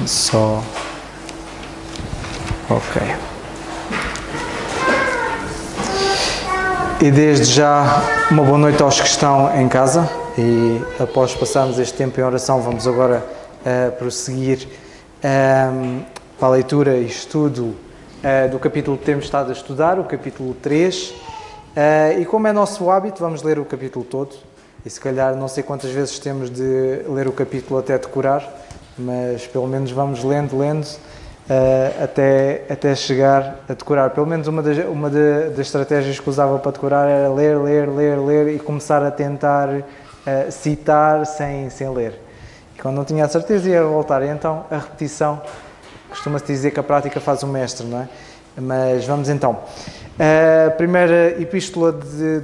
Só. Ok. E desde já, uma boa noite aos que estão em casa. E após passarmos este tempo em oração, vamos agora prosseguir para a leitura e estudo do capítulo que temos estado a estudar, o capítulo 3. E como é nosso hábito, vamos ler o capítulo todo. E se calhar não sei quantas vezes temos de ler o capítulo até decorar, mas pelo menos vamos lendo, até chegar a decorar. Pelo menos uma das estratégias que usava para decorar era ler e começar a tentar citar sem ler. E quando não tinha a certeza ia voltar. E então a repetição, costuma-se dizer que a prática faz o mestre, não é? Mas vamos então. A primeira epístola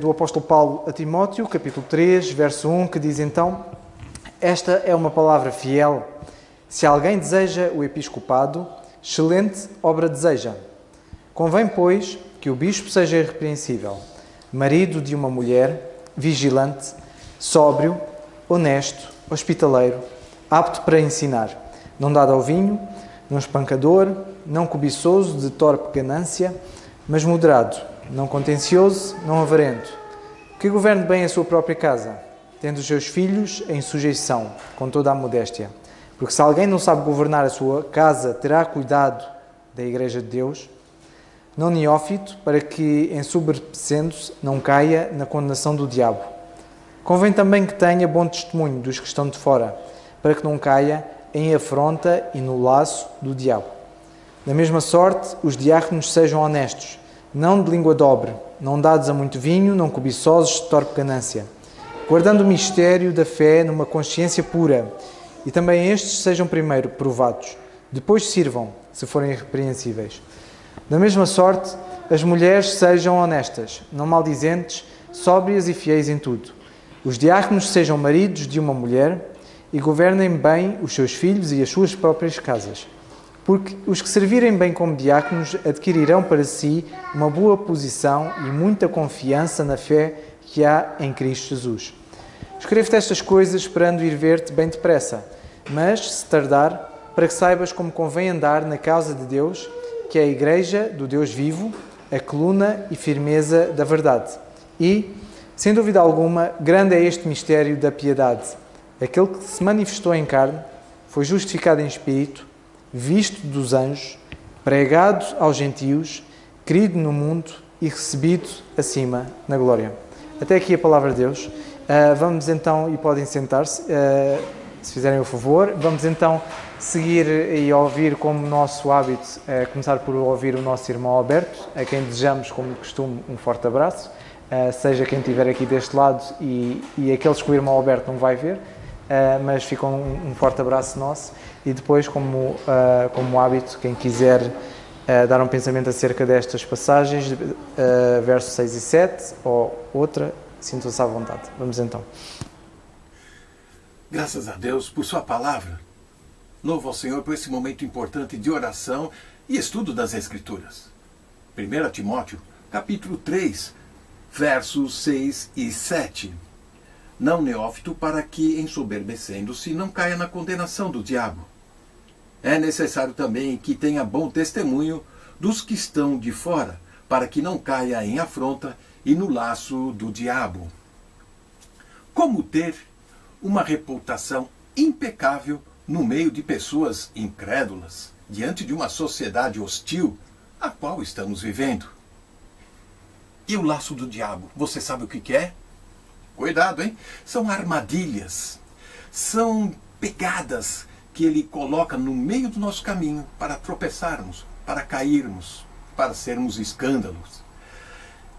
do apóstolo Paulo a Timóteo, capítulo 3, verso 1, que diz então: esta é uma palavra fiel. Se alguém deseja o episcopado, excelente obra deseja. Convém, pois, que o bispo seja irrepreensível, marido de uma mulher, vigilante, sóbrio, honesto, hospitaleiro, apto para ensinar, não dado ao vinho, não espancador, não cobiçoso de torpe ganância, mas moderado, não contencioso, não avarento, que governe bem a sua própria casa, tendo os seus filhos em sujeição, com toda a modéstia. Porque se alguém não sabe governar a sua casa, terá cuidado da Igreja de Deus, não neófito, para que, ensoberbecendo-se, não caia na condenação do diabo. Convém também que tenha bom testemunho dos que estão de fora, para que não caia em afronta e no laço do diabo. Da mesma sorte, os diáconos sejam honestos, não de língua dobre, não dados a muito vinho, não cobiçosos de torpe ganância, guardando o mistério da fé numa consciência pura. E também estes sejam primeiro provados, depois sirvam, se forem irrepreensíveis. Da mesma sorte, as mulheres sejam honestas, não maldizentes, sóbrias e fiéis em tudo. Os diáconos sejam maridos de uma mulher e governem bem os seus filhos e as suas próprias casas. Porque os que servirem bem como diáconos adquirirão para si uma boa posição e muita confiança na fé que há em Cristo Jesus. Escrevo-te estas coisas esperando ir ver-te bem depressa, mas, se tardar, para que saibas como convém andar na causa de Deus, que é a Igreja do Deus vivo, a coluna e firmeza da verdade. E, sem dúvida alguma, grande é este mistério da piedade. Aquele que se manifestou em carne, foi justificado em espírito, visto dos anjos, pregado aos gentios, querido no mundo e recebido acima na glória. Até aqui a palavra de Deus. Vamos então, e podem sentar-se, se fizerem o favor, vamos então seguir e ouvir como nosso hábito, começar por ouvir o nosso irmão Alberto, a quem desejamos, como de costume, um forte abraço, seja quem estiver aqui deste lado e aqueles que o irmão Alberto não vai ver, mas fica um forte abraço nosso. E depois, como hábito, quem quiser dar um pensamento acerca destas passagens, versos 6 e 7, ou outra, sintam-se à vontade. Vamos então. Graças a Deus por sua palavra. Louvo ao Senhor por esse momento importante de oração e estudo das Escrituras. 1 Timóteo, capítulo 3, versos 6 e 7. Não neófito, para que, ensoberbecendo-se, não caia na condenação do diabo. É necessário também que tenha bom testemunho dos que estão de fora, para que não caia em afronta e no laço do diabo. Como ter uma reputação impecável no meio de pessoas incrédulas, diante de uma sociedade hostil a qual estamos vivendo? E o laço do diabo, você sabe o que é? Cuidado, hein? São armadilhas, são pegadas que ele coloca no meio do nosso caminho para tropeçarmos, para cairmos, para sermos escândalos.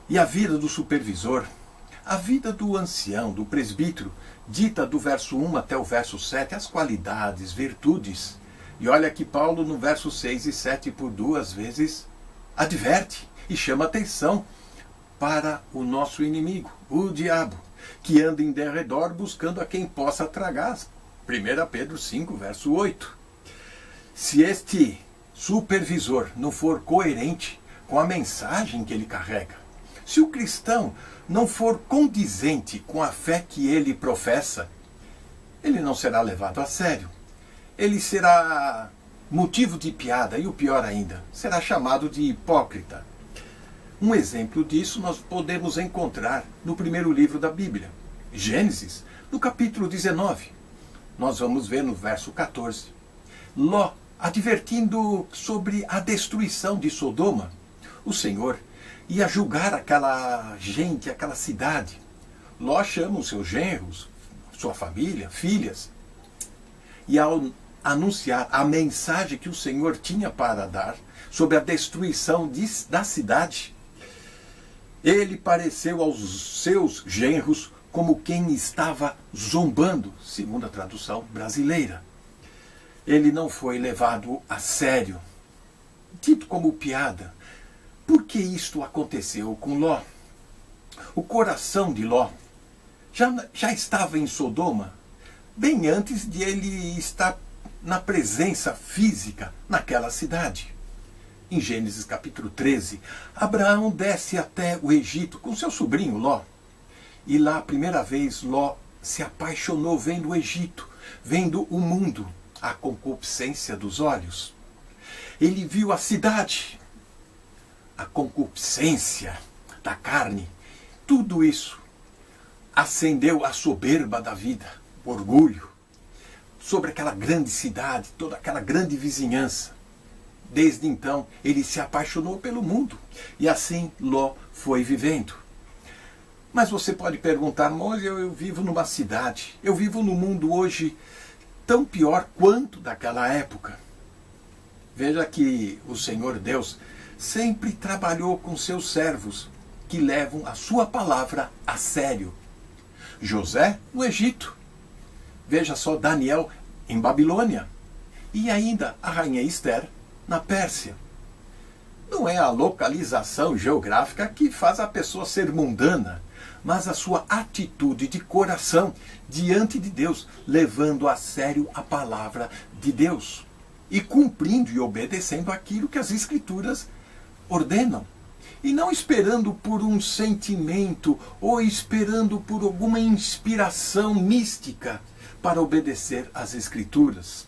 E a vida do supervisor, a vida do ancião, do presbítero, dita do verso 1 até o verso 7, as qualidades, virtudes. E olha que Paulo, no verso 6 e 7, por 2 vezes, adverte e chama atenção para o nosso inimigo, o diabo, que anda em derredor buscando a quem possa tragar. 1 Pedro 5, verso 8. Se este supervisor não for coerente com a mensagem que ele carrega, se o cristão não for condizente com a fé que ele professa, ele não será levado a sério. Ele será motivo de piada e, o pior ainda, será chamado de hipócrita. Um exemplo disso nós podemos encontrar no primeiro livro da Bíblia, Gênesis, no capítulo 19. Nós vamos ver no verso 14. Ló, advertindo sobre a destruição de Sodoma, o Senhor ia julgar aquela gente, aquela cidade. Ló chama os seus genros, sua família, filhas, e ao anunciar a mensagem que o Senhor tinha para dar sobre a destruição da cidade, ele pareceu aos seus genros como quem estava zombando, segundo a tradução brasileira. Ele não foi levado a sério, dito como piada. Por que isto aconteceu com Ló? O coração de Ló já estava em Sodoma, bem antes de ele estar na presença física naquela cidade. Em Gênesis capítulo 13, Abraão desce até o Egito com seu sobrinho Ló. E lá, a primeira vez, Ló se apaixonou vendo o Egito, vendo o mundo, a concupiscência dos olhos. Ele viu a cidade, a concupiscência da carne, tudo isso acendeu a soberba da vida, o orgulho, sobre aquela grande cidade, toda aquela grande vizinhança. Desde então, ele se apaixonou pelo mundo, e assim Ló foi vivendo. Mas você pode perguntar, mas eu vivo numa cidade, eu vivo num mundo hoje tão pior quanto daquela época. Veja que o Senhor Deus sempre trabalhou com seus servos, que levam a sua palavra a sério. José, no Egito. Veja só Daniel, em Babilônia. E ainda a rainha Esther, na Pérsia. Não é a localização geográfica que faz a pessoa ser mundana, mas a sua atitude de coração diante de Deus, levando a sério a palavra de Deus e cumprindo e obedecendo aquilo que as Escrituras ordenam. E não esperando por um sentimento ou esperando por alguma inspiração mística para obedecer às Escrituras.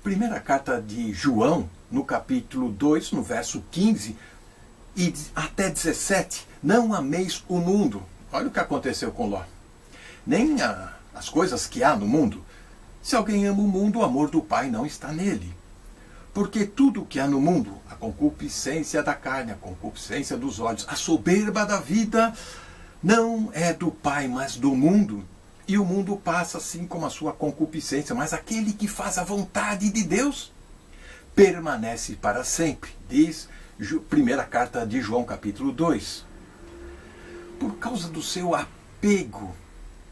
Primeira carta de João, no capítulo 2, no verso 15 e até 17. Não ameis o mundo. Olha o que aconteceu com Ló. Nem as coisas que há no mundo. Se alguém ama o mundo, o amor do Pai não está nele. Porque tudo o que há no mundo, a concupiscência da carne, a concupiscência dos olhos, a soberba da vida, não é do Pai, mas do mundo. E o mundo passa assim como a sua concupiscência, mas aquele que faz a vontade de Deus permanece para sempre. Diz primeira carta de João, capítulo 2. Por causa do seu apego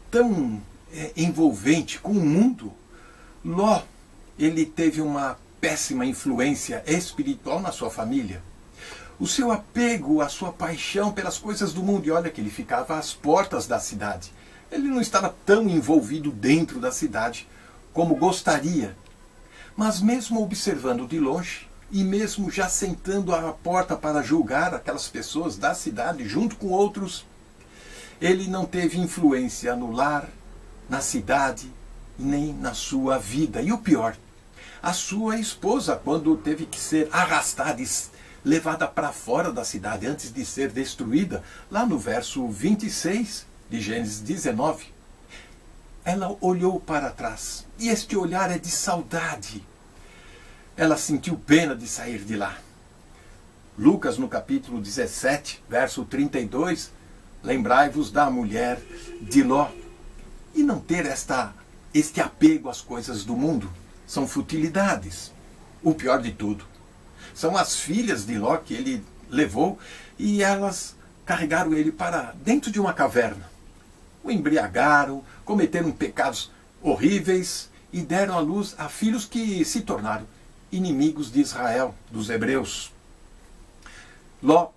tão envolvente com o mundo, Ló, ele teve uma péssima influência espiritual na sua família. O seu apego, a sua paixão pelas coisas do mundo, e olha que ele ficava às portas da cidade. Ele não estava tão envolvido dentro da cidade como gostaria. Mas mesmo observando de longe, e mesmo já sentando à porta para julgar aquelas pessoas da cidade junto com outros, ele não teve influência no lar, na cidade, nem na sua vida. E o pior, a sua esposa, quando teve que ser arrastada e levada para fora da cidade antes de ser destruída, lá no verso 26 de Gênesis 19, ela olhou para trás. E este olhar é de saudade. Ela sentiu pena de sair de lá. Lucas, no capítulo 17, verso 32, lembrai-vos da mulher de Ló. E não ter este apego às coisas do mundo são futilidades. O pior de tudo, são as filhas de Ló que ele levou e elas carregaram ele para dentro de uma caverna. O embriagaram, cometeram pecados horríveis e deram à luz a filhos que se tornaram inimigos de Israel, dos hebreus. Ló,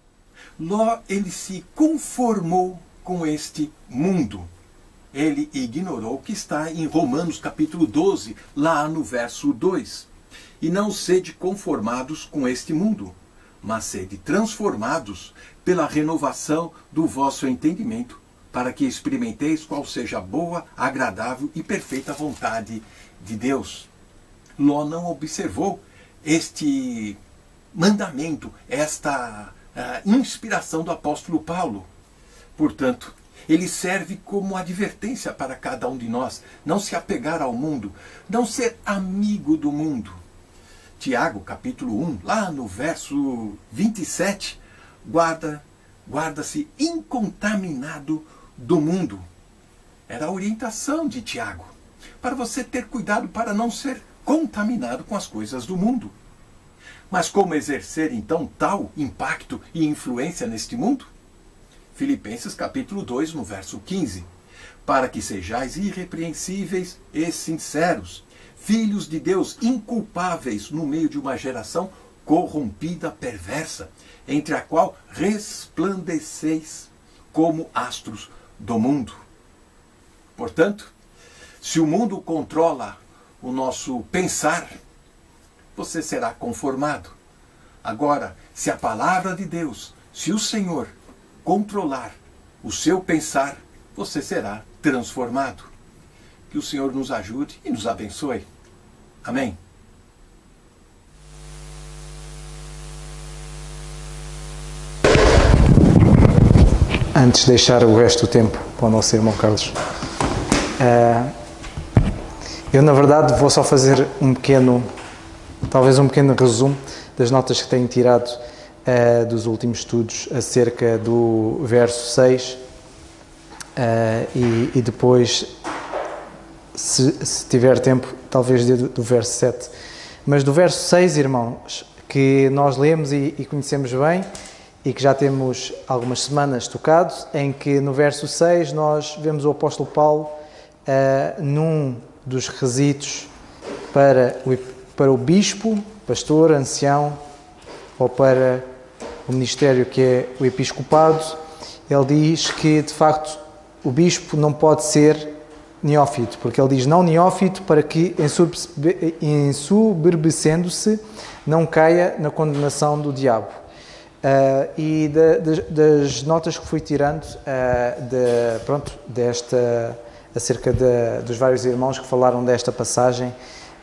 ele se conformou com este mundo. Ele ignorou o que está em Romanos capítulo 12, lá no verso 2. E não sede conformados com este mundo, mas sede transformados pela renovação do vosso entendimento, para que experimenteis qual seja a boa, agradável e perfeita vontade de Deus. Ló não observou este mandamento, esta inspiração do apóstolo Paulo. Portanto, ele serve como advertência para cada um de nós, não se apegar ao mundo, não ser amigo do mundo. Tiago, capítulo 1, lá no verso 27, guarda-se incontaminado do mundo. Era a orientação de Tiago, para você ter cuidado para não ser contaminado com as coisas do mundo. Mas como exercer então tal impacto e influência neste mundo? Filipenses capítulo 2, no verso 15. Para que sejais irrepreensíveis e sinceros, filhos de Deus inculpáveis no meio de uma geração corrompida, perversa, entre a qual resplandeceis como astros do mundo. Portanto, se o mundo controla o nosso pensar, você será conformado. Agora, se a palavra de Deus, se o Senhor controlar o seu pensar, você será transformado. Que o Senhor nos ajude e nos abençoe. Amém. Antes de deixar o resto do tempo para o nosso irmão Carlos, eu na verdade vou só fazer talvez um pequeno resumo das notas que tenho tirado dos últimos estudos acerca do verso 6 e depois, se tiver tempo, talvez do verso 7. Mas do verso 6, irmãos, que nós lemos e conhecemos bem e que já temos algumas semanas tocado, em que no verso 6 nós vemos o apóstolo Paulo num dos requisitos para o bispo, pastor, ancião, ou para o ministério que é o episcopado. Ele diz que, de facto, o bispo não pode ser neófito, porque ele diz não neófito para que, ensoberbecendo-se, não caia na condenação do diabo. E das notas que fui tirando acerca dos vários irmãos que falaram desta passagem,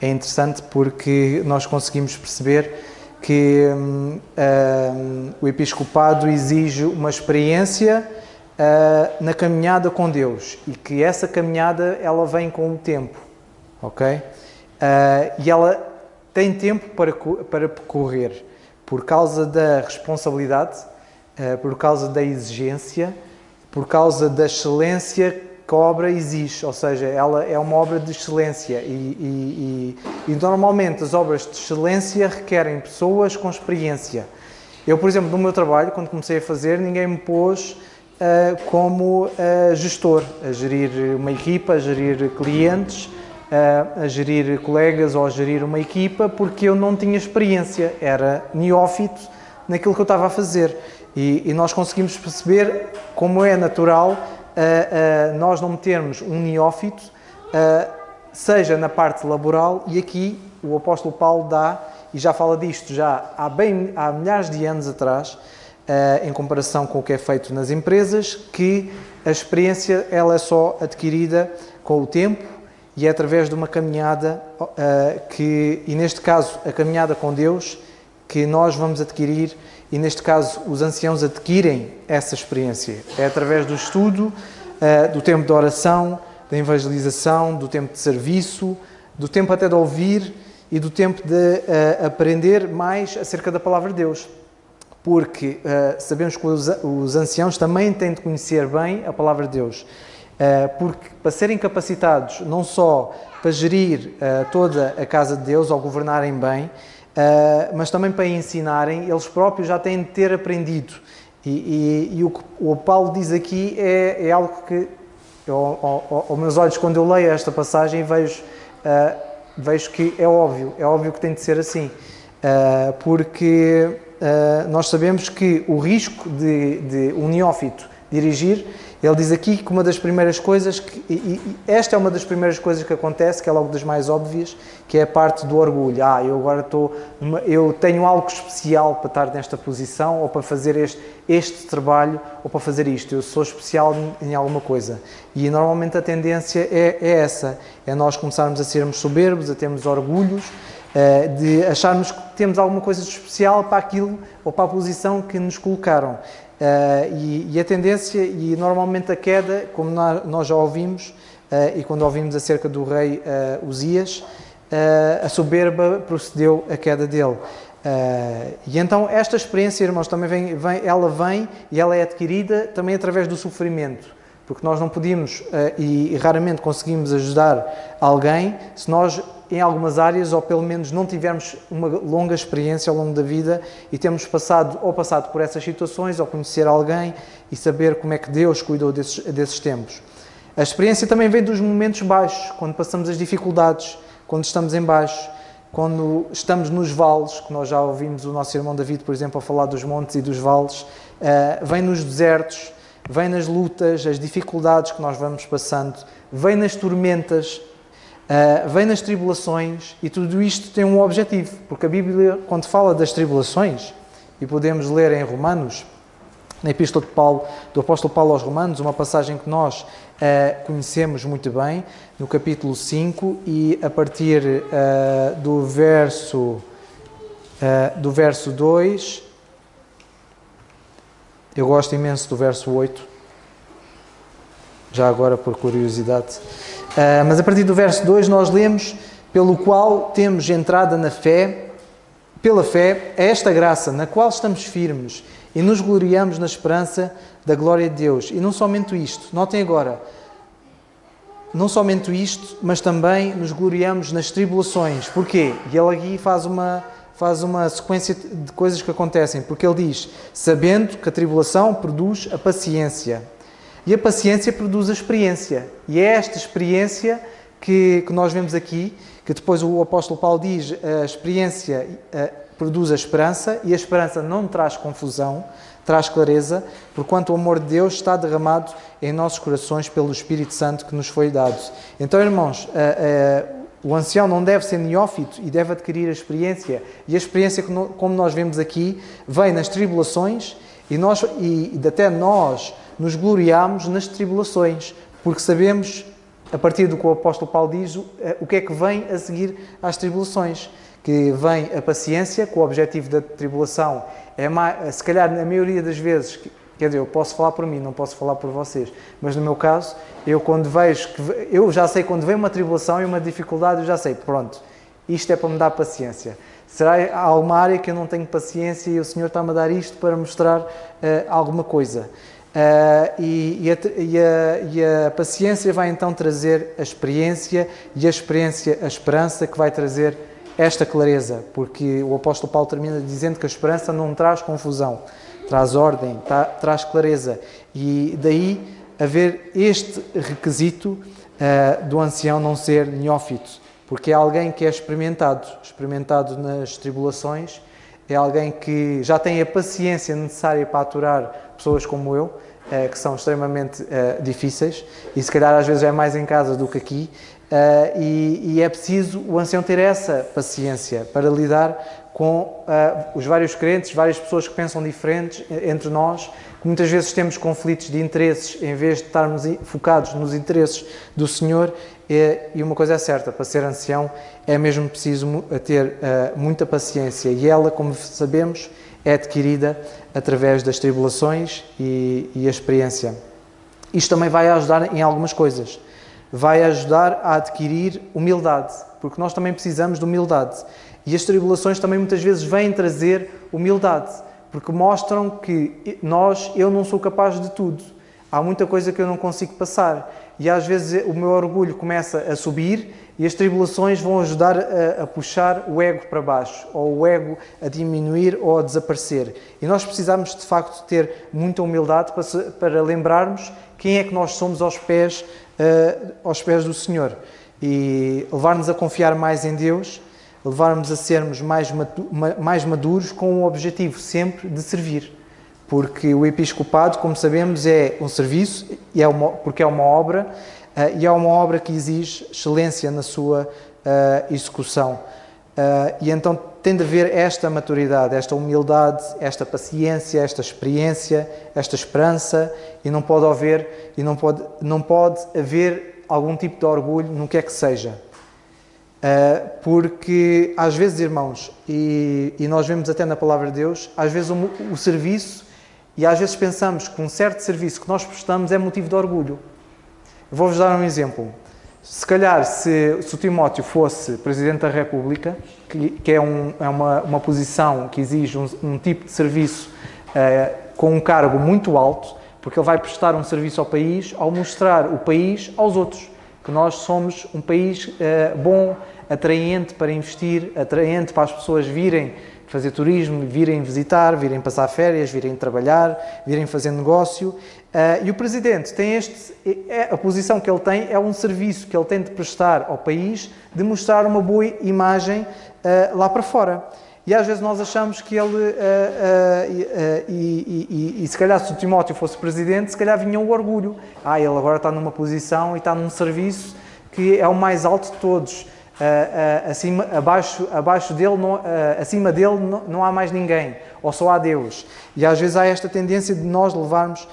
é interessante porque nós conseguimos perceber que o episcopado exige uma experiência na caminhada com Deus e que essa caminhada ela vem com o tempo, ok? E ela tem tempo para percorrer por causa da responsabilidade, por causa da exigência, por causa da excelência que a obra exige, ou seja, ela é uma obra de excelência e normalmente as obras de excelência requerem pessoas com experiência. Eu, por exemplo, no meu trabalho, quando comecei a fazer, ninguém me pôs como gestor, a gerir uma equipa, a gerir clientes, a gerir colegas ou a gerir uma equipa, porque eu não tinha experiência, era neófito naquilo que eu estava a fazer. E nós conseguimos perceber como é natural nós não metermos um neófito, seja na parte laboral, e aqui o apóstolo Paulo dá, e já fala disto já há milhares de anos atrás, em comparação com o que é feito nas empresas, que a experiência ela é só adquirida com o tempo e é através de uma caminhada e neste caso a caminhada com Deus, que nós vamos adquirir, e neste caso os anciãos adquirem essa experiência. É através do estudo, do tempo de oração, da evangelização, do tempo de serviço, do tempo até de ouvir e do tempo de aprender mais acerca da palavra de Deus. Porque sabemos que os anciãos também têm de conhecer bem a palavra de Deus. Porque para serem capacitados não só para gerir toda a casa de Deus ou governarem bem, mas também para ensinarem, eles próprios já têm de ter aprendido. E o que o Paulo diz aqui é algo que, aos meus olhos, quando eu leio esta passagem, vejo que é óbvio que tem de ser assim. Porque nós sabemos que o risco de um neófito dirigir, ele diz aqui que uma das primeiras coisas, esta é uma das primeiras coisas que acontece, que é logo das mais óbvias, que é a parte do orgulho. Eu tenho algo especial para estar nesta posição, ou para fazer este trabalho, ou para fazer isto. Eu sou especial em alguma coisa. E normalmente a tendência é essa, é nós começarmos a sermos soberbos, a termos orgulhos, de acharmos que temos alguma coisa de especial para aquilo, ou para a posição que nos colocaram. E a tendência, e normalmente a queda, como nós já ouvimos, e quando ouvimos acerca do rei Uzias, a soberba procedeu a queda dele. E então esta experiência, irmãos, também ela vem e ela é adquirida também através do sofrimento, porque nós não podemos e raramente conseguimos ajudar alguém se nós, em algumas áreas, ou pelo menos não tivermos uma longa experiência ao longo da vida e temos passado por essas situações, ou conhecer alguém e saber como é que Deus cuidou desses tempos. A experiência também vem dos momentos baixos, quando passamos as dificuldades, quando estamos em baixo, quando estamos nos vales, que nós já ouvimos o nosso irmão David, por exemplo, a falar dos montes e dos vales, vem nos desertos, vem nas lutas, as dificuldades que nós vamos passando, vem nas tormentas, vem nas tribulações, e tudo isto tem um objetivo, porque a Bíblia, quando fala das tribulações, e podemos ler em Romanos, na Epístola do Apóstolo Paulo aos Romanos, uma passagem que nós conhecemos muito bem, no capítulo 5, e a partir do verso 2, eu gosto imenso do verso 8, já agora por curiosidade, mas a partir do verso 2 nós lemos: pelo qual temos entrada na fé, pela fé, a esta graça, na qual estamos firmes e nos gloriamos na esperança da glória de Deus. E não somente isto, notem agora, não somente isto, mas também nos gloriamos nas tribulações. Porquê? E ele aqui faz uma sequência de coisas que acontecem, porque ele diz: sabendo que a tribulação produz a paciência. E a paciência produz a experiência. E é esta experiência que nós vemos aqui, que depois o apóstolo Paulo diz: a experiência produz a esperança, e a esperança não traz confusão, traz clareza, porquanto o amor de Deus está derramado em nossos corações pelo Espírito Santo que nos foi dado. Então, irmãos, o ancião não deve ser neófito e deve adquirir a experiência. E a experiência, como nós vemos aqui, vem nas tribulações, e até nós nos gloriamos nas tribulações, porque sabemos, a partir do que o apóstolo Paulo diz, o que é que vem a seguir às tribulações. Que vem a paciência, com o objetivo da tribulação é mais, se calhar na maioria das vezes, quer dizer, eu posso falar por mim, não posso falar por vocês, mas no meu caso, eu já sei quando vem uma tribulação e uma dificuldade, eu já sei, pronto, isto é para me dar paciência. Será alguma área que eu não tenho paciência e o Senhor está-me a dar isto para mostrar alguma coisa? E a paciência vai então trazer a experiência, e a experiência a esperança, que vai trazer esta clareza, porque o apóstolo Paulo termina dizendo que a esperança não traz confusão, traz ordem, traz clareza, e daí haver este requisito do ancião não ser neófito, porque é alguém que é experimentado nas tribulações, é alguém que já tem a paciência necessária para aturar pessoas como eu, que são extremamente difíceis, e se calhar às vezes é mais em casa do que aqui, e é preciso o ancião ter essa paciência para lidar com os vários crentes, várias pessoas que pensam diferentes entre nós, que muitas vezes temos conflitos de interesses em vez de estarmos focados nos interesses do Senhor. E uma coisa é certa, para ser ancião é mesmo preciso ter muita paciência, e ela, como sabemos, é adquirida através das tribulações e a experiência. Isto também vai ajudar em algumas coisas. Vai ajudar a adquirir humildade, porque nós também precisamos de humildade. E as tribulações também muitas vezes vêm trazer humildade, porque mostram que eu não sou capaz de tudo. Há muita coisa que eu não consigo passar. E às vezes o meu orgulho começa a subir, e as tribulações vão ajudar a puxar o ego para baixo, ou o ego a diminuir ou a desaparecer. E nós precisamos de facto ter muita humildade para lembrarmos quem é que nós somos aos pés do Senhor, e levar-nos a confiar mais em Deus, levar-nos a sermos mais maduros, com o objetivo sempre de servir, porque o episcopado, como sabemos, é um serviço, porque é uma obra, e é uma obra que exige excelência na sua execução. E então tem de haver esta maturidade, esta humildade, esta paciência, esta experiência, esta esperança, e não pode haver algum tipo de orgulho no que é que seja. Porque às vezes, irmãos, e nós vemos até na Palavra de Deus, às vezes o serviço, e às vezes pensamos que um certo serviço que nós prestamos é motivo de orgulho. Vou-vos dar um exemplo. Se calhar, se o Timóteo fosse Presidente da República, que é uma posição que exige um tipo de serviço com um cargo muito alto, porque ele vai prestar um serviço ao país, ao mostrar o país aos outros, que nós somos um país bom, atraente para investir, atraente para as pessoas virem fazer turismo, virem visitar, virem passar férias, virem trabalhar, virem fazer negócio. E o Presidente tem a posição que ele tem é um serviço que ele tem de prestar ao país, de mostrar uma boa imagem lá para fora. E às vezes nós achamos que ele, se calhar se o Timóteo fosse Presidente, se calhar vinha o orgulho. Ele agora está numa posição e está num serviço que é o mais alto de todos. Abaixo dele, acima dele não há mais ninguém, ou só há Deus. E às vezes há esta tendência de nós levarmos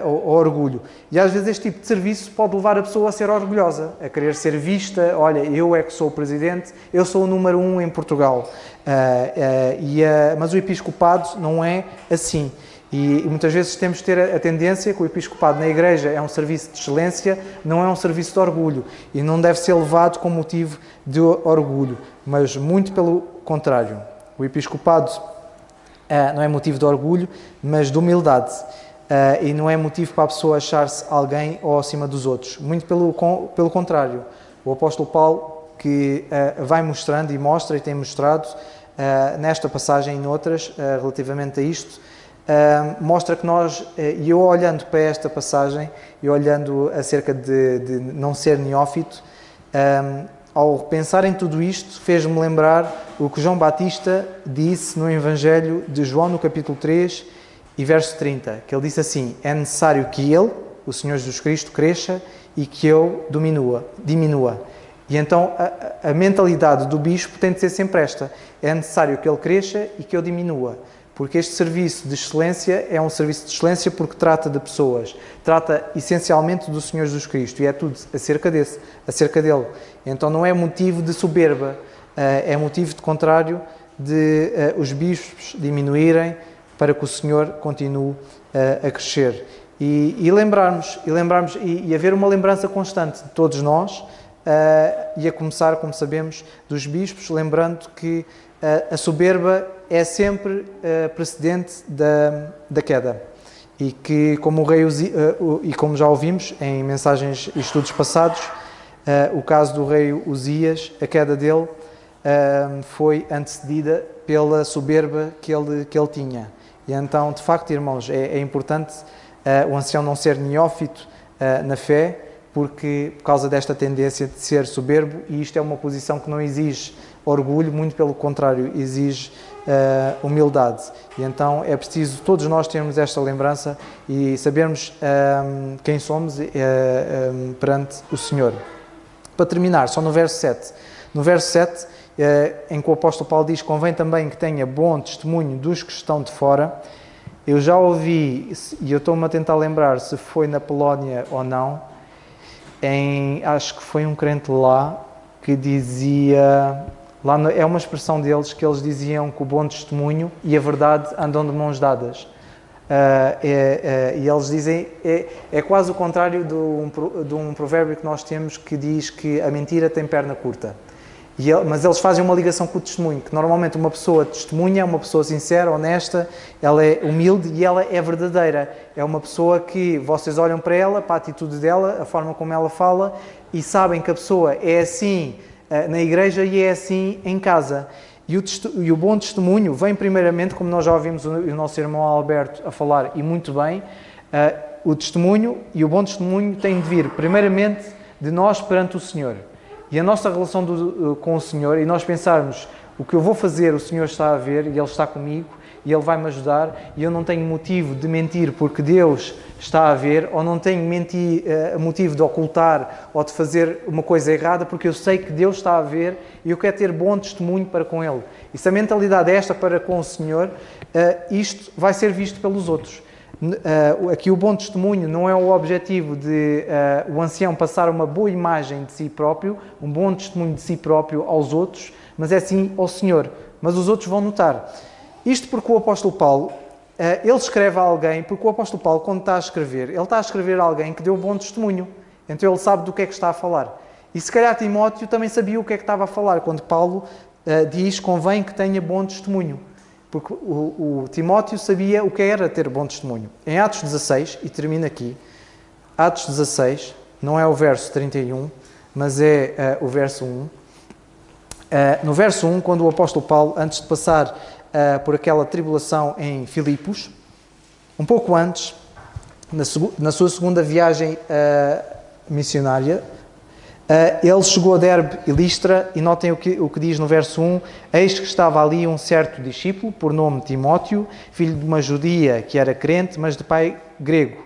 ao orgulho. E às vezes este tipo de serviço pode levar a pessoa a ser orgulhosa, a querer ser vista. Olha, eu é que sou o Presidente, eu sou o número 1 em Portugal. Mas o episcopado não é assim. E muitas vezes temos de ter a tendência que o episcopado na Igreja é um serviço de excelência, não é um serviço de orgulho. E não deve ser levado como motivo de orgulho, mas muito pelo contrário. O episcopado não é motivo de orgulho, mas de humildade. E não é motivo para a pessoa achar-se alguém ou acima dos outros. Muito pelo contrário. O apóstolo Paulo, que vai mostrando e mostra e tem mostrado nesta passagem e noutras, relativamente a isto, mostra que nós, e eu olhando para esta passagem e olhando acerca de não ser neófito, ao pensar em tudo isto, fez-me lembrar o que João Batista disse no Evangelho de João, no capítulo 3 e verso 30, que ele disse assim: é necessário que ele, o Senhor Jesus Cristo, cresça e que eu diminua. E então a mentalidade do bispo tem de ser sempre esta: é necessário que ele cresça e que eu diminua. Porque este serviço de excelência é um serviço de excelência porque trata de pessoas, trata essencialmente do Senhor Jesus Cristo, e é tudo acerca dele. Então não é motivo de soberba, é motivo de contrário de os bispos diminuírem para que o Senhor continue a crescer. E lembrarmos e haver uma lembrança constante de todos nós, e a começar, como sabemos, dos bispos, lembrando que a soberba é sempre precedente da queda. E que, como o rei e como já ouvimos em mensagens e estudos passados, o caso do rei Uzias, a queda dele foi antecedida pela soberba que ele tinha. E então, de facto, irmãos, é importante o ancião não ser neófito na fé, porque por causa desta tendência de ser soberbo, e isto é uma posição que não exige orgulho, muito pelo contrário, exige humildade. E então é preciso todos nós termos esta lembrança e sabermos quem somos perante o Senhor. Para terminar, só no verso 7. No verso 7, em que o apóstolo Paulo diz: convém também que tenha bom testemunho dos que estão de fora. Eu já ouvi, e eu estou-me a tentar lembrar se foi na Polónia ou não, acho que foi um crente lá que dizia... é uma expressão deles que eles diziam que o bom testemunho e a verdade andam de mãos dadas. E eles dizem, é quase o contrário de um provérbio que nós temos que diz que a mentira tem perna curta. Mas eles fazem uma ligação com o testemunho, que normalmente uma pessoa testemunha, é uma pessoa sincera, honesta, ela é humilde e ela é verdadeira. É uma pessoa que vocês olham para ela, para a atitude dela, a forma como ela fala, e sabem que a pessoa é assim na igreja e é assim em casa. E o bom testemunho vem primeiramente, como nós já ouvimos o nosso irmão Alberto a falar, e muito bem, o testemunho e o bom testemunho têm de vir primeiramente de nós perante o Senhor. E a nossa relação com o Senhor, e nós pensarmos, o que eu vou fazer, o Senhor está a ver e Ele está comigo, e Ele vai-me ajudar, e eu não tenho motivo de mentir porque Deus está a ver, ou não tenho motivo de ocultar ou de fazer uma coisa errada porque eu sei que Deus está a ver e eu quero ter bom testemunho para com Ele. E se a mentalidade é esta para com o Senhor, isto vai ser visto pelos outros. Aqui o bom testemunho não é o objetivo de o ancião passar uma boa imagem de si próprio, um bom testemunho de si próprio aos outros, mas é sim ao Senhor. Mas os outros vão notar. Isto porque o apóstolo Paulo, ele escreve a alguém, porque o apóstolo Paulo, quando está a escrever, ele está a escrever a alguém que deu bom testemunho. Então ele sabe do que é que está a falar. E se calhar Timóteo também sabia o que é que estava a falar, quando Paulo diz, convém que tenha bom testemunho. Porque o Timóteo sabia o que era ter bom testemunho. Em Atos 16, e termino aqui, Atos 16, não é o verso 31, mas é o verso 1. No verso 1, quando o apóstolo Paulo, antes de passar por aquela tribulação em Filipos, um pouco antes, na sua segunda viagem missionária, ele chegou a Derbe e Listra, e notem o que diz no verso 1, eis que estava ali um certo discípulo, por nome Timóteo, filho de uma judia que era crente, mas de pai grego.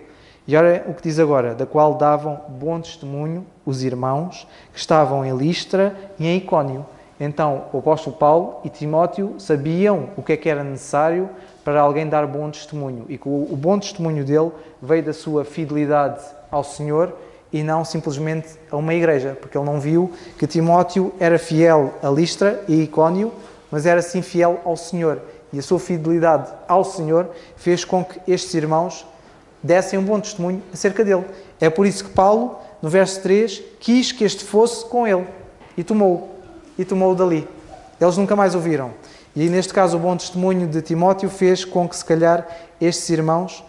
E olha o que diz agora, da qual davam bom testemunho os irmãos que estavam em Listra e em Icónio. Então, o apóstolo Paulo e Timóteo sabiam o que é que era necessário para alguém dar bom testemunho. E que o bom testemunho dele veio da sua fidelidade ao Senhor e não simplesmente a uma igreja. Porque ele não viu que Timóteo era fiel a Listra e Icónio, mas era sim fiel ao Senhor. E a sua fidelidade ao Senhor fez com que estes irmãos dessem um bom testemunho acerca dele. É por isso que Paulo, no verso 3, quis que este fosse com ele e tomou-o dali. Eles nunca mais o viram. E neste caso o bom testemunho de Timóteo fez com que se calhar estes irmãos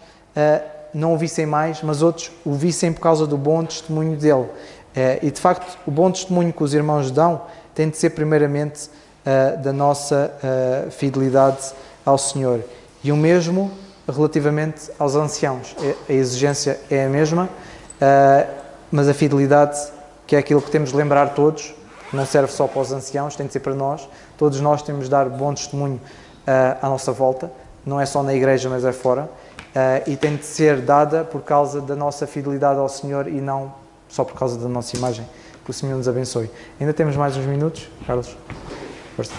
não o vissem mais, mas outros o vissem por causa do bom testemunho dele. E de facto o bom testemunho que os irmãos dão tem de ser primeiramente da nossa fidelidade ao Senhor. E o mesmo relativamente aos anciãos. A exigência é a mesma, mas a fidelidade, que é aquilo que temos de lembrar todos, não serve só para os anciãos, tem de ser para nós. Todos nós temos de dar bom testemunho à nossa volta, não é só na igreja, mas é fora, e tem de ser dada por causa da nossa fidelidade ao Senhor e não só por causa da nossa imagem. Que o Senhor nos abençoe. Ainda temos mais uns minutos, Carlos? Força.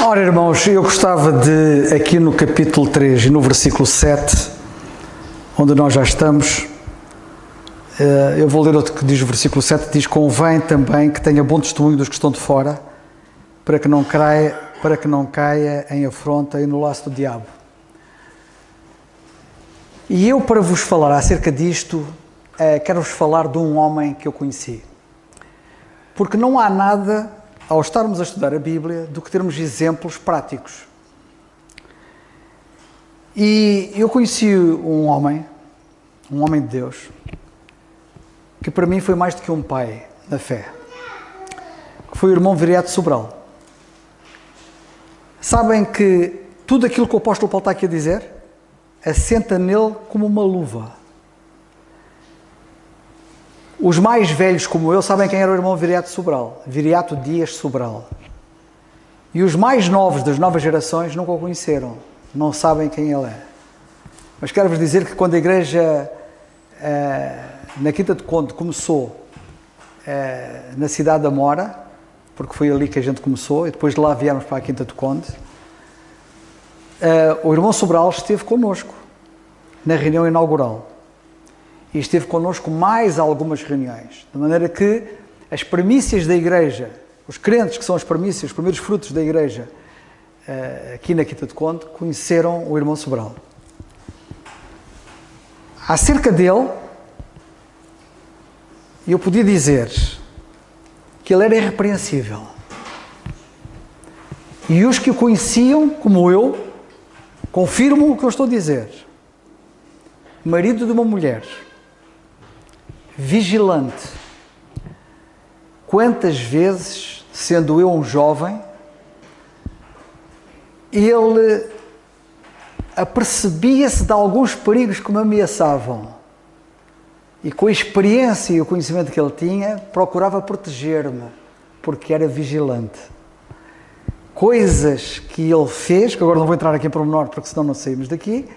Ora, irmãos, eu gostava de, aqui no capítulo 3 e no versículo 7, onde nós já estamos, eu vou ler outro que diz o versículo 7, diz, convém também que tenha bom testemunho dos que estão de fora, para que não caia em afronta e no laço do diabo. E eu, para vos falar acerca disto, quero-vos falar de um homem que eu conheci. Porque não há nada, ao estarmos a estudar a Bíblia, do que termos exemplos práticos. E eu conheci um homem de Deus, que para mim foi mais do que um pai na fé, que foi o irmão Viriato Sobral. Sabem que tudo aquilo que o apóstolo Paulo está aqui a dizer, assenta nele como uma luva. Os mais velhos como eu sabem quem era o irmão Viriato Sobral, Viriato Dias Sobral. E os mais novos das novas gerações nunca o conheceram, não sabem quem ele é. Mas quero-vos dizer que quando a igreja na Quinta de Conde começou na cidade da Mora, porque foi ali que a gente começou, e depois de lá viemos para a Quinta de Conde, o irmão Sobral esteve connosco na reunião inaugural. E esteve connosco mais algumas reuniões, de maneira que as primícias da igreja, os crentes que são as primícias, os primeiros frutos da igreja, aqui na Quinta de Conde, conheceram o irmão Sobral. Acerca dele, eu podia dizer que ele era irrepreensível. E os que o conheciam, como eu, confirmam o que eu estou a dizer. marido de uma mulher, vigilante, quantas vezes, sendo eu um jovem, ele apercebia-se de alguns perigos que me ameaçavam e, com a experiência e o conhecimento que ele tinha, procurava proteger-me, porque era vigilante. Coisas que ele fez, que agora não vou entrar aqui em pormenor porque senão não saímos daqui,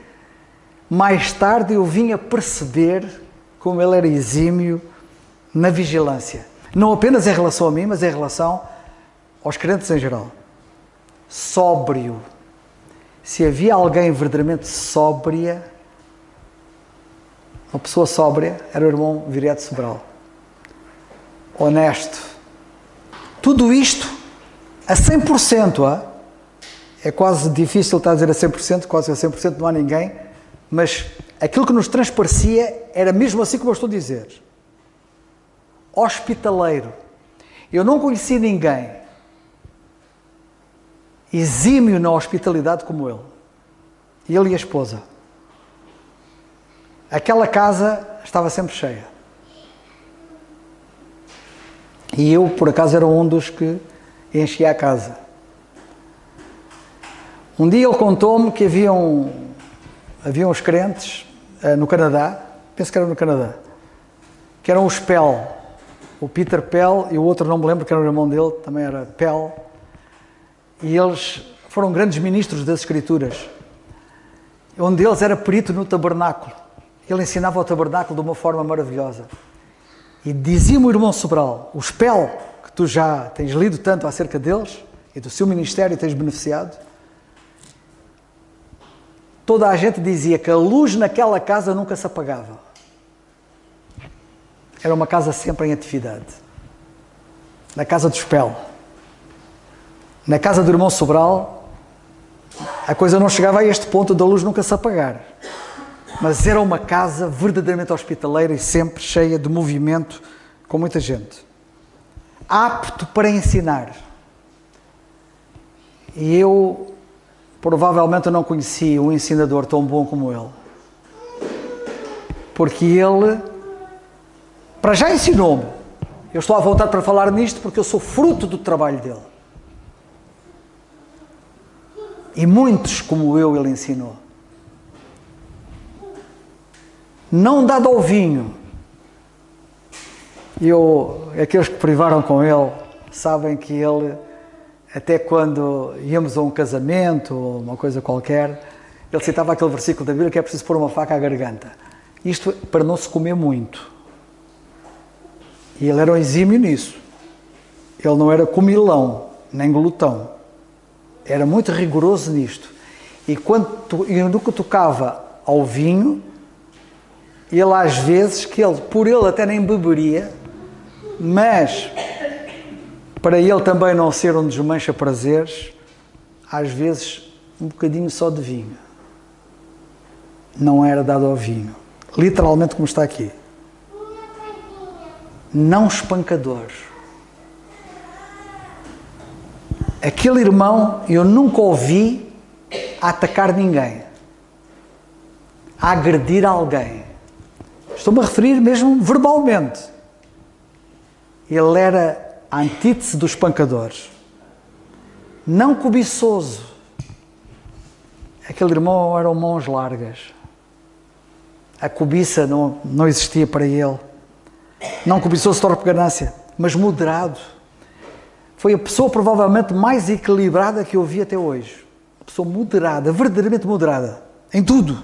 mais tarde eu vim a perceber como ele era exímio na vigilância. Não apenas em relação a mim, mas em relação aos crentes em geral. Sóbrio. Se havia alguém verdadeiramente sóbria, uma pessoa sóbria, era o irmão Viriato Sobral. Honesto. Tudo isto a 100%. É quase difícil estar a dizer a 100%, quase a 100% não há ninguém, mas aquilo que nos transparecia era mesmo assim como eu estou a dizer. Hospitaleiro. Eu não conheci ninguém exímio na hospitalidade como ele. Ele e a esposa. Aquela casa estava sempre cheia. E eu, por acaso, era um dos que enchia a casa. Um dia ele contou-me que havia uns crentes no Canadá, penso que era no Canadá, que eram os Pell. O Peter Pell e o outro não me lembro, que era o irmão dele, também era Pell. E eles foram grandes ministros das Escrituras. Um deles era perito no tabernáculo. Ele ensinava o tabernáculo de uma forma maravilhosa. E dizia-me o irmão Sobral, os Pell, que tu já tens lido tanto acerca deles, e do seu ministério tens beneficiado, toda a gente dizia que a luz naquela casa nunca se apagava. Era uma casa sempre em atividade. Na casa dos Pell. Na casa do irmão Sobral, a coisa não chegava a este ponto da luz nunca se apagar. Mas era uma casa verdadeiramente hospitaleira e sempre cheia de movimento, com muita gente. Apto para ensinar. E eu, provavelmente, não conheci um ensinador tão bom como ele. Porque ele, para já ensinou-me. Eu estou à vontade para falar nisto porque eu sou fruto do trabalho dele. E muitos como eu ele ensinou. Não dado ao vinho. Aqueles que privaram com ele, sabem que ele, até quando íamos a um casamento ou uma coisa qualquer, ele citava aquele versículo da Bíblia que é preciso pôr uma faca à garganta. Isto para não se comer muito. E ele era um exímio nisso. Ele não era comilão, nem glutão. Era muito rigoroso nisto. E no que tocava ao vinho, ele às vezes, por ele até nem beberia, mas para ele também não ser um desmancha prazeres, às vezes um bocadinho só de vinho. Não era dado ao vinho. Literalmente como está aqui. Não espancador. Aquele irmão, eu nunca ouvi a atacar ninguém, a agredir alguém. Estou-me a referir mesmo verbalmente. Ele era a antítese dos espancadores. Não cobiçoso. Aquele irmão eram mãos largas. A cobiça não existia para ele. Não cobiçoso torpe ganância, mas moderado. Foi a pessoa provavelmente mais equilibrada que eu vi até hoje. Uma pessoa moderada, verdadeiramente moderada, em tudo.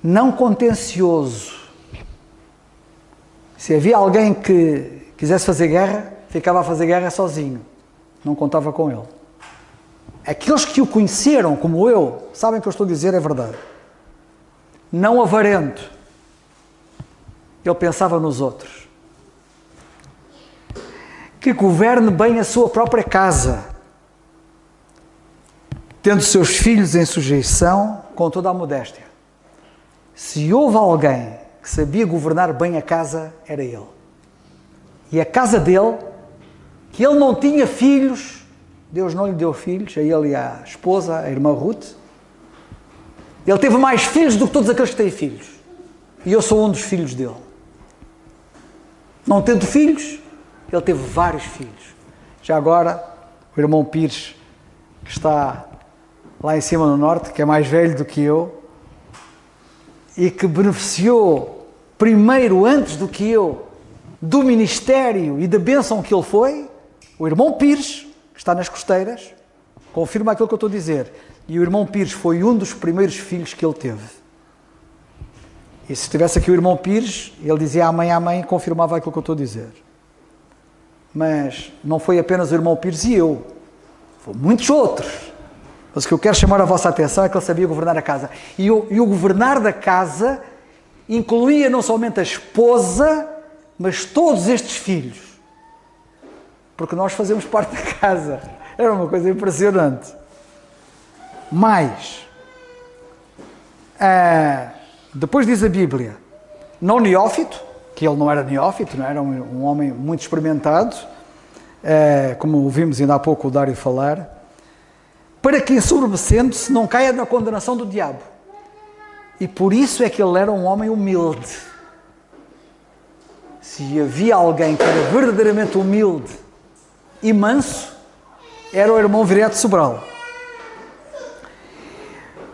Não contencioso. Se havia alguém que quisesse fazer guerra, ficava a fazer guerra sozinho. Não contava com ele. Aqueles que o conheceram, como eu, sabem o que eu estou a dizer, é verdade. Não avarento. Ele pensava nos outros. Que governe bem a sua própria casa, tendo seus filhos em sujeição com toda a modéstia. Se houve alguém que sabia governar bem a casa, era ele. E a casa dele, que ele não tinha filhos, Deus não lhe deu filhos, a ele e à esposa, a irmã Ruth, Ele teve mais filhos do que todos aqueles que têm filhos. E eu sou um dos filhos dele. Não tendo filhos, ele teve vários filhos. Já agora, o irmão Pires, que está lá em cima no norte, que é mais velho do que eu, e que beneficiou primeiro, antes do que eu, do ministério e da bênção que ele foi, o irmão Pires, que está nas costeiras, confirma aquilo que eu estou a dizer. E o irmão Pires foi um dos primeiros filhos que ele teve. E se estivesse aqui o irmão Pires, ele dizia amém, confirmava aquilo que eu estou a dizer. Mas não foi apenas o irmão Pires e eu. Foram muitos outros. Mas o que eu quero chamar a vossa atenção é que ele sabia governar a casa. E o governar da casa incluía não somente a esposa, mas todos estes filhos. Porque nós fazemos parte da casa. Era uma coisa impressionante. Mas, depois diz a Bíblia, não neófito, que ele não era neófito, não era um homem muito experimentado, como ouvimos ainda há pouco o Dário falar, para que, ensoberbecendo-se, não caia na condenação do diabo. E por isso é que ele era um homem humilde. Se havia alguém que era verdadeiramente humilde e manso, era o irmão Viriato Sobral.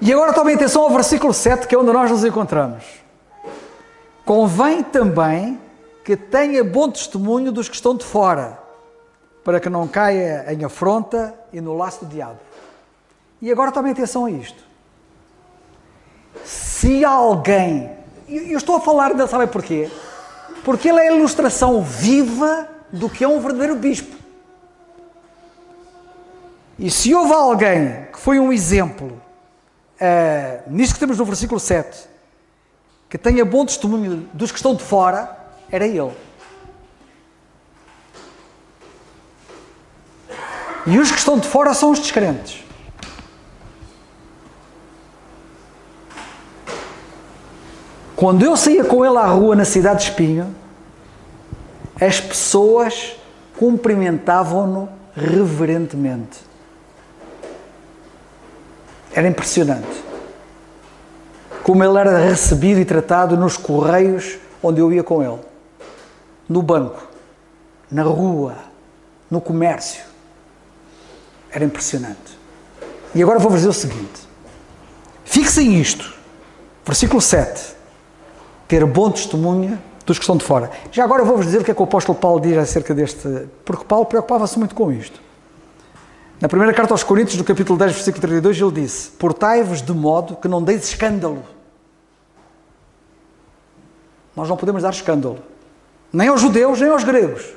E agora tomem atenção ao versículo 7, que é onde nós nos encontramos. Convém também que tenha bom testemunho dos que estão de fora, para que não caia em afronta e no laço do diabo. E agora tomem atenção a isto. Se alguém... Eu estou a falar dele, sabem porquê? Porque ele é a ilustração viva do que é um verdadeiro bispo. E se houve alguém que foi um exemplo, nisto que temos no versículo 7, que tenha bom testemunho dos que estão de fora, era ele. E os que estão de fora são os descrentes. Quando eu saía com ele à rua na cidade de Espinho, as pessoas cumprimentavam-no reverentemente. Era impressionante. Como ele era recebido e tratado nos correios onde eu ia com ele. No banco, na rua, no comércio. Era impressionante. E agora vou-vos dizer o seguinte. Fixem isto. Versículo 7. Ter bom testemunho dos que estão de fora. Já agora vou-vos dizer o que é que o apóstolo Paulo diz acerca deste... Porque Paulo preocupava-se muito com isto. Na primeira carta aos Coríntios, no capítulo 10, versículo 32, ele disse: portai-vos de modo que não deis escândalo. Nós não podemos dar escândalo. Nem aos judeus, nem aos gregos.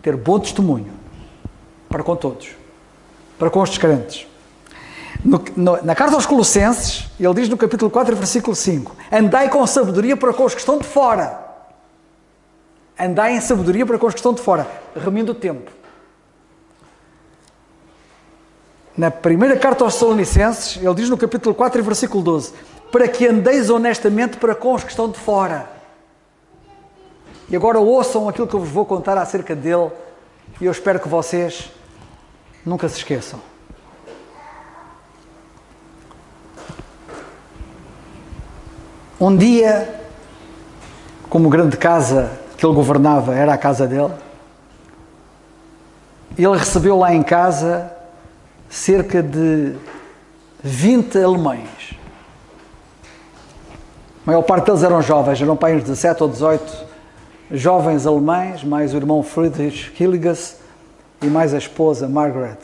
Ter bom testemunho. Para com todos. Para com os descrentes. Na carta aos Colossenses, ele diz no capítulo 4, versículo 5: andai com sabedoria para com os que estão de fora. Andai em sabedoria para com os que estão de fora. Remindo o tempo. Na primeira carta aos Tessalonicenses, ele diz no capítulo 4, versículo 12: para que andeis honestamente para com os que estão de fora. E agora ouçam aquilo que eu vos vou contar acerca dele, e eu espero que vocês nunca se esqueçam. Um dia, como grande casa que ele governava era a casa dele, ele recebeu lá em casa cerca de 20 alemães. A maior parte deles eram jovens, eram para uns 17 ou 18 jovens alemães, mais o irmão Friedrich Hilliges e mais a esposa Margaret.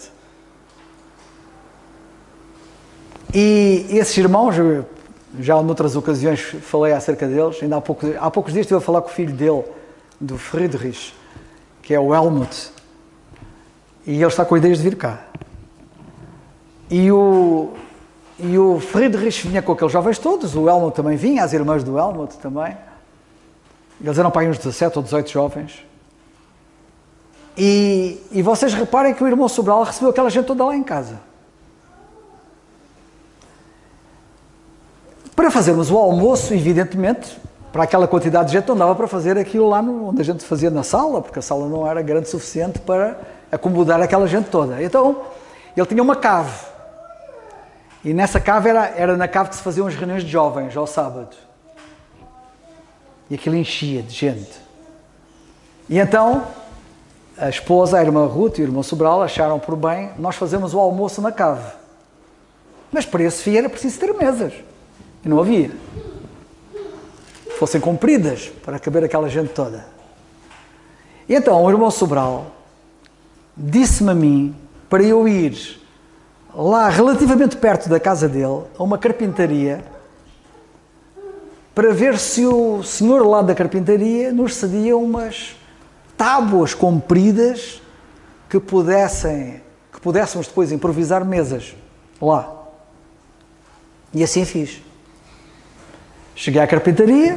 E esses irmãos, já noutras ocasiões falei acerca deles, ainda há poucos dias estive a falar com o filho dele, do Friedrich, que é o Helmut, e ele está com ideias de vir cá. E o Friedrich vinha com aqueles jovens todos, o Helmut também vinha, as irmãs do Helmut também. Eles eram para aí uns 17 ou 18 jovens. E vocês reparem que o irmão Sobral recebeu aquela gente toda lá em casa. Para fazermos o almoço, evidentemente, para aquela quantidade de gente não dava para fazer aquilo lá onde a gente fazia na sala, porque a sala não era grande o suficiente para acomodar aquela gente toda. Então, ele tinha uma cave. E nessa cave era na cave que se faziam as reuniões de jovens, ao sábado. E aquilo enchia de gente. E então, a esposa, a irmã Ruth e o irmão Sobral acharam por bem nós fazemos o almoço na cave. Mas para esse fim era preciso ter mesas. E não havia. Fossem compridas para caber aquela gente toda. E então o irmão Sobral disse-me a mim para eu ir lá relativamente perto da casa dele, a uma carpintaria, para ver se o senhor lá da carpintaria nos cedia umas tábuas compridas que pudéssemos depois improvisar mesas lá. E assim fiz. Cheguei à carpintaria.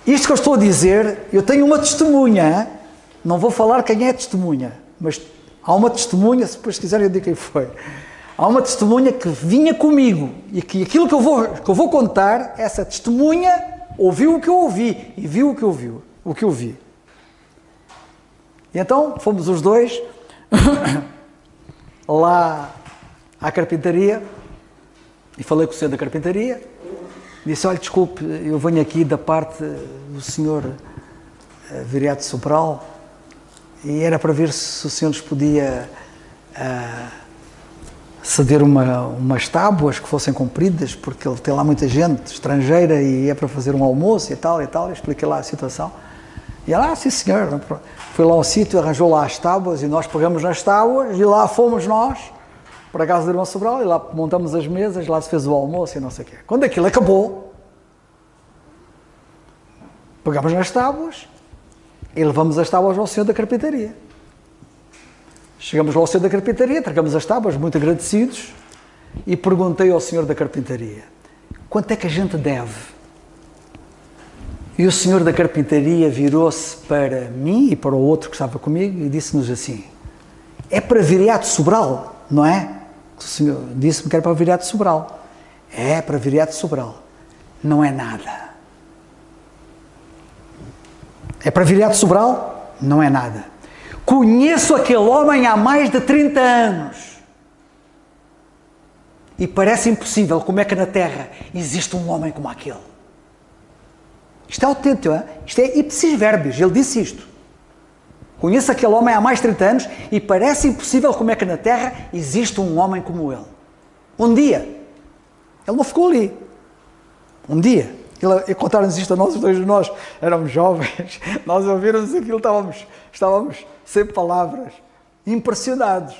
Isto que eu estou a dizer, eu tenho uma testemunha. Não vou falar quem é a testemunha, mas há uma testemunha, se depois quiserem eu digo quem foi. Há uma testemunha que vinha comigo e que aquilo que eu vou contar, essa testemunha ouviu o que eu ouvi e viu o que eu vi. E então fomos os dois lá à carpintaria e falei com o senhor da carpintaria. Disse, olha, desculpe, eu venho aqui da parte do senhor Viriato Sobral e era para ver se o senhor nos podia ceder umas tábuas que fossem compridas, porque ele tem lá muita gente estrangeira e é para fazer um almoço e tal, expliquei lá a situação. E ela, sim senhor, foi lá ao sítio, arranjou lá as tábuas e nós pegamos nas tábuas e lá fomos nós para a casa do irmão Sobral e lá montamos as mesas, lá se fez o almoço e não sei o quê. Quando aquilo acabou, pegamos nas tábuas e levamos as tábuas ao senhor da carpintaria. Chegamos lá ao senhor da carpintaria, tragamos as tábuas, muito agradecidos, e perguntei ao senhor da carpintaria, quanto é que a gente deve? E o senhor da carpintaria virou-se para mim e para o outro que estava comigo e disse-nos assim, é para Viriato Sobral, não é? O senhor disse-me que era para Viriato Sobral. É para Viriato Sobral. Não é nada. É para Viriato Sobral? Não é nada. Conheço aquele homem há mais de 30 anos. E parece impossível como é que na Terra existe um homem como aquele. Isto é autêntico, hein? Isto é ipsis verbis, ele disse isto. Conheço aquele homem há mais de 30 anos e parece impossível como é que na Terra existe um homem como ele. Um dia, ele não ficou ali. Um dia, ele contaram-nos isto a nós, os dois de nós éramos jovens, nós ouvíamos aquilo, estávamos sem palavras, impressionados.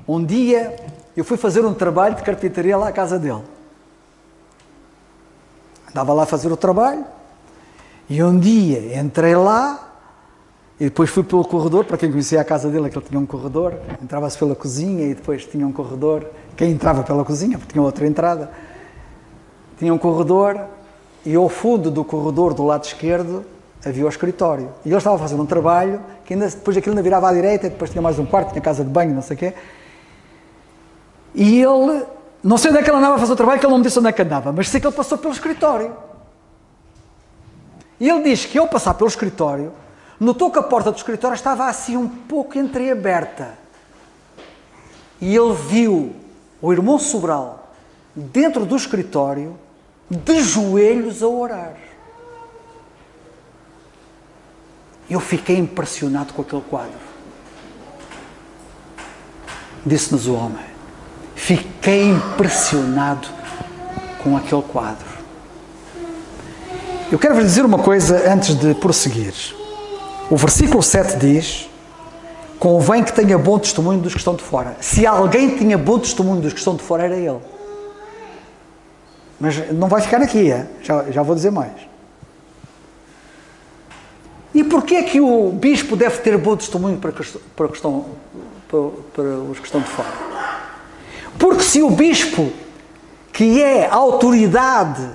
Um dia, eu fui fazer um trabalho de carpintaria lá à casa dele. Andava lá a fazer o trabalho e um dia entrei lá e depois fui pelo corredor, para quem conhecia a casa dele, aquele tinha um corredor, entrava-se pela cozinha e depois tinha um corredor, quem entrava pela cozinha, porque tinha outra entrada, tinha um corredor e ao fundo do corredor do lado esquerdo havia o escritório. E ele estava a fazer um trabalho, que ainda, depois aquilo ainda virava à direita, e depois tinha mais um quarto, tinha casa de banho, não sei o quê. E ele, não sei onde é que ele andava a fazer o trabalho, que ele não me disse onde é que andava, mas sei que ele passou pelo escritório. E ele diz que ao passar pelo escritório, notou que a porta do escritório estava assim um pouco entreaberta. E ele viu o irmão Sobral dentro do escritório, de joelhos a orar. Eu fiquei impressionado com aquele quadro. Disse-nos o homem. Fiquei impressionado com aquele quadro. Eu quero vos dizer uma coisa antes de prosseguir. O versículo 7 diz, convém que tenha bom testemunho dos que estão de fora. Se alguém tinha bom testemunho dos que estão de fora, era ele. Mas não vai ficar aqui, já vou dizer mais. E porquê é que o bispo deve ter bom testemunho para os que estão de fora? Porque se o bispo, que é a autoridade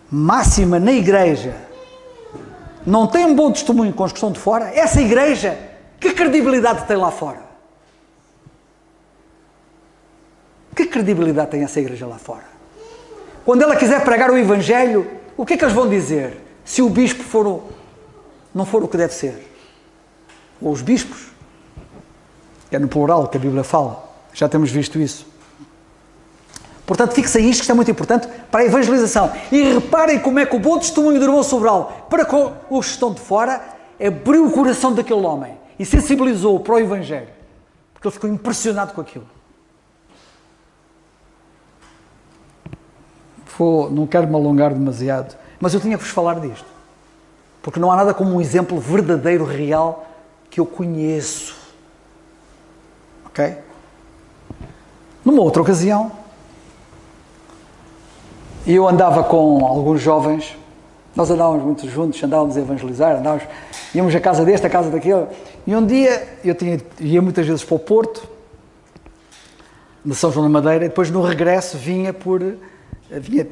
máxima na igreja, não tem um bom testemunho com os que estão de fora, essa igreja, que credibilidade tem lá fora? Que credibilidade tem essa igreja lá fora? Quando ela quiser pregar o Evangelho, o que é que eles vão dizer? Se o bispo não for o que deve ser? Ou os bispos? É no plural que a Bíblia fala. Já temos visto isso. Portanto, fixem isto, que isto é muito importante para a evangelização. E reparem como é que o bom testemunho do irmão Sobral para com os que estão de fora abriu o coração daquele homem e sensibilizou-o para o Evangelho. Porque ele ficou impressionado com aquilo. Não quero me alongar demasiado, mas eu tinha que vos falar disto. Porque não há nada como um exemplo verdadeiro, real, que eu conheço. Ok? Numa outra ocasião, eu andava com alguns jovens, nós andávamos muito juntos, andávamos a evangelizar, íamos à casa deste, à casa daquele, e um dia ia muitas vezes para o Porto, de São João da Madeira, e depois no regresso vinha por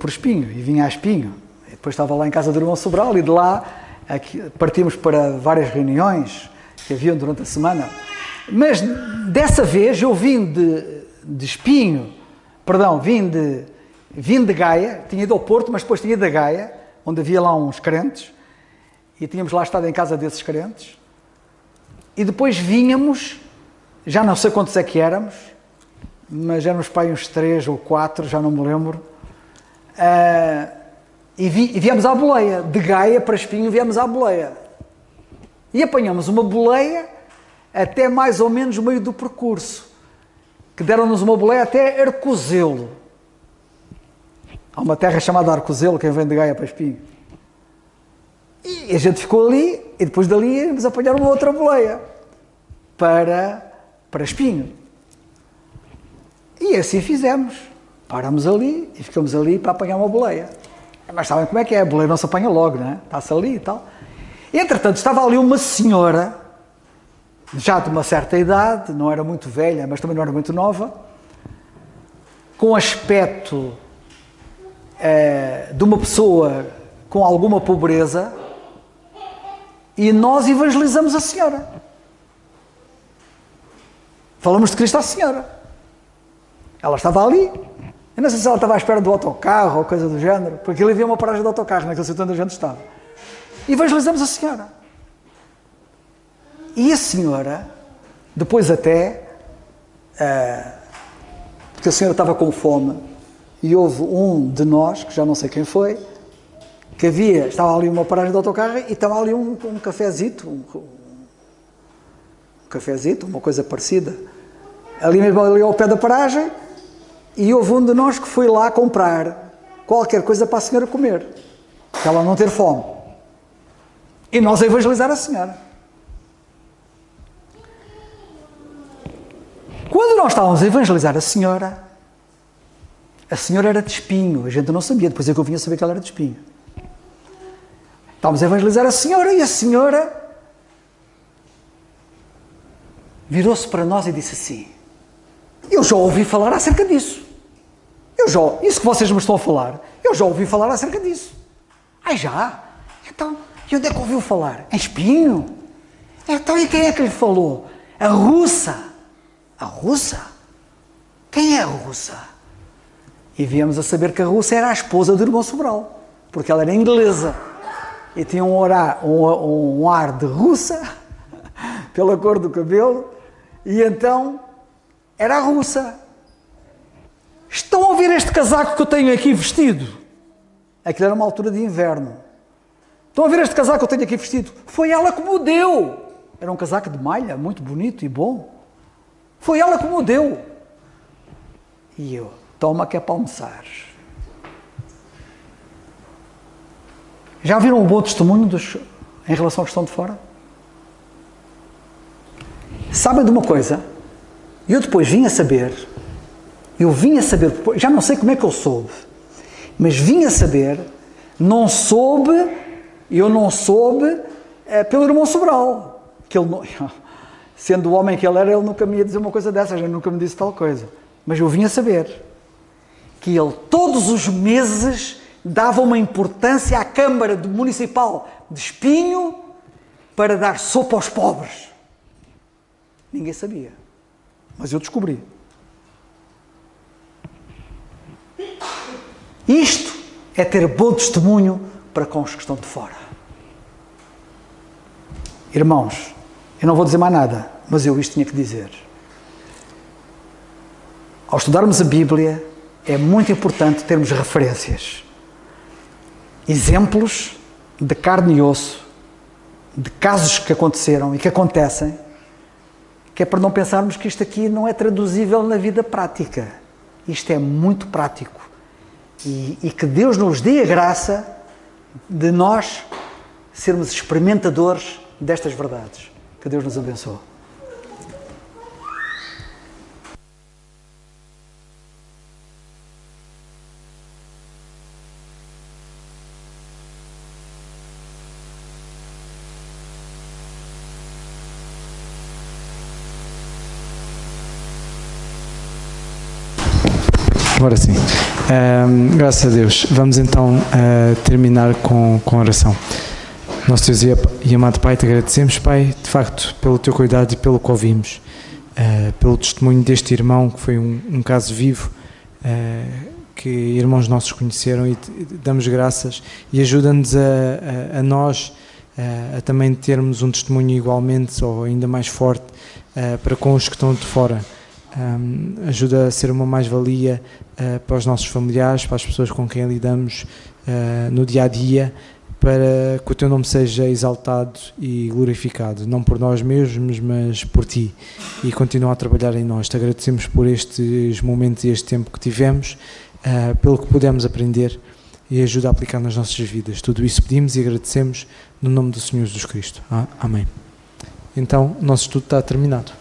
Espinho, e vinha a Espinho. E depois estava lá em casa do irmão Sobral, e de lá partimos para várias reuniões que haviam durante a semana. Mas dessa vez eu vim de Espinho, vim de Gaia, tinha ido ao Porto, mas depois tinha ido a Gaia, onde havia lá uns crentes, e tínhamos lá estado em casa desses crentes, e depois vínhamos, já não sei quantos é que éramos, mas éramos para aí uns 3 ou 4, já não me lembro, e viemos à boleia, de Gaia para Espinho viemos à boleia, e apanhamos uma boleia até mais ou menos o meio do percurso, que deram-nos uma boleia até Arcozelo. Há uma terra chamada Arcozelo, quem vem de Gaia para Espinho. E a gente ficou ali, e depois dali íamos apanhar uma outra boleia para Espinho. E assim fizemos. Paramos ali e ficamos ali para apanhar uma boleia. Mas sabem como é que é? A boleia não se apanha logo, não é? Está-se ali e tal. Entretanto, estava ali uma senhora, já de uma certa idade, não era muito velha, mas também não era muito nova, com aspecto de uma pessoa com alguma pobreza, e nós evangelizamos a senhora. Falamos de Cristo à senhora. Ela estava ali. Eu não sei se ela estava à espera do autocarro ou coisa do género, porque ali havia uma paragem de autocarro naquele sítio onde a gente estava. Evangelizamos a senhora. E a senhora, depois até, porque a senhora estava com fome, e houve um de nós, que já não sei quem foi, que estava ali uma paragem de autocarro e estava ali um cafezito, uma coisa parecida, ali mesmo ali ao pé da paragem, e houve um de nós que foi lá comprar qualquer coisa para a senhora comer, para ela não ter fome. E nós a evangelizar a senhora. Quando nós estávamos a evangelizar a senhora era de Espinho, a gente não sabia, depois é que eu vinha saber que ela era de Espinho. Estávamos a evangelizar a senhora e a senhora virou-se para nós e disse assim: eu já ouvi falar acerca disso. Isso que vocês me estão a falar, eu já ouvi falar acerca disso. Ai, já? Então, e onde é que ouviu falar? Em Espinho? Então, e quem é que lhe falou? A russa. A russa? Quem é a russa? E viemos a saber que a russa era a esposa do irmão Sobral, porque ela era inglesa e tinha um ar de russa pela cor do cabelo, e então era a russa. Estão a ver este casaco que eu tenho aqui vestido? Aquilo era uma altura de inverno. Estão a ver este casaco que eu tenho aqui vestido? Foi ela que me o deu. Era um casaco de malha, muito bonito e bom. Foi ela que me o deu. E eu, toma que é para almoçar. Já viram um bom testemunho em relação à questão de fora? Sabem de uma coisa? Eu depois vim a saber, já não sei como é que eu soube, mas vim a saber, eu não soube pelo irmão Sobral, que ele não, sendo o homem que ele era, ele nunca me ia dizer uma coisa dessas, ele nunca me disse tal coisa, mas eu vim a saber que ele todos os meses dava uma importância à Câmara Municipal de Espinho para dar sopa aos pobres. Ninguém sabia, mas eu descobri. Isto é ter bom testemunho para com os que estão de fora. Irmãos, eu não vou dizer mais nada, mas eu isto tinha que dizer. Ao estudarmos a Bíblia, é muito importante termos referências, exemplos de carne e osso, de casos que aconteceram e que acontecem, que é para não pensarmos que isto aqui não é traduzível na vida prática. Isto é muito prático. E que Deus nos dê a graça de nós sermos experimentadores destas verdades. Que Deus nos abençoe. Agora sim. Graças a Deus. Vamos então terminar com oração. Nosso Deus e amado Pai, te agradecemos, Pai, de facto, pelo teu cuidado e pelo que ouvimos, pelo testemunho deste irmão, que foi um caso vivo, que irmãos nossos conheceram, e damos graças e ajuda-nos a nós a também termos um testemunho igualmente ou ainda mais forte para com os que estão de fora. Ajuda a ser uma mais-valia para os nossos familiares, para as pessoas com quem lidamos no dia-a-dia, para que o teu nome seja exaltado e glorificado, não por nós mesmos, mas por ti, e continua a trabalhar em nós. Te agradecemos por estes momentos e este tempo que tivemos, pelo que pudemos aprender, e ajuda a aplicar nas nossas vidas. Tudo isso pedimos e agradecemos no nome do Senhor Jesus Cristo. Amém. Então, o nosso estudo está terminado.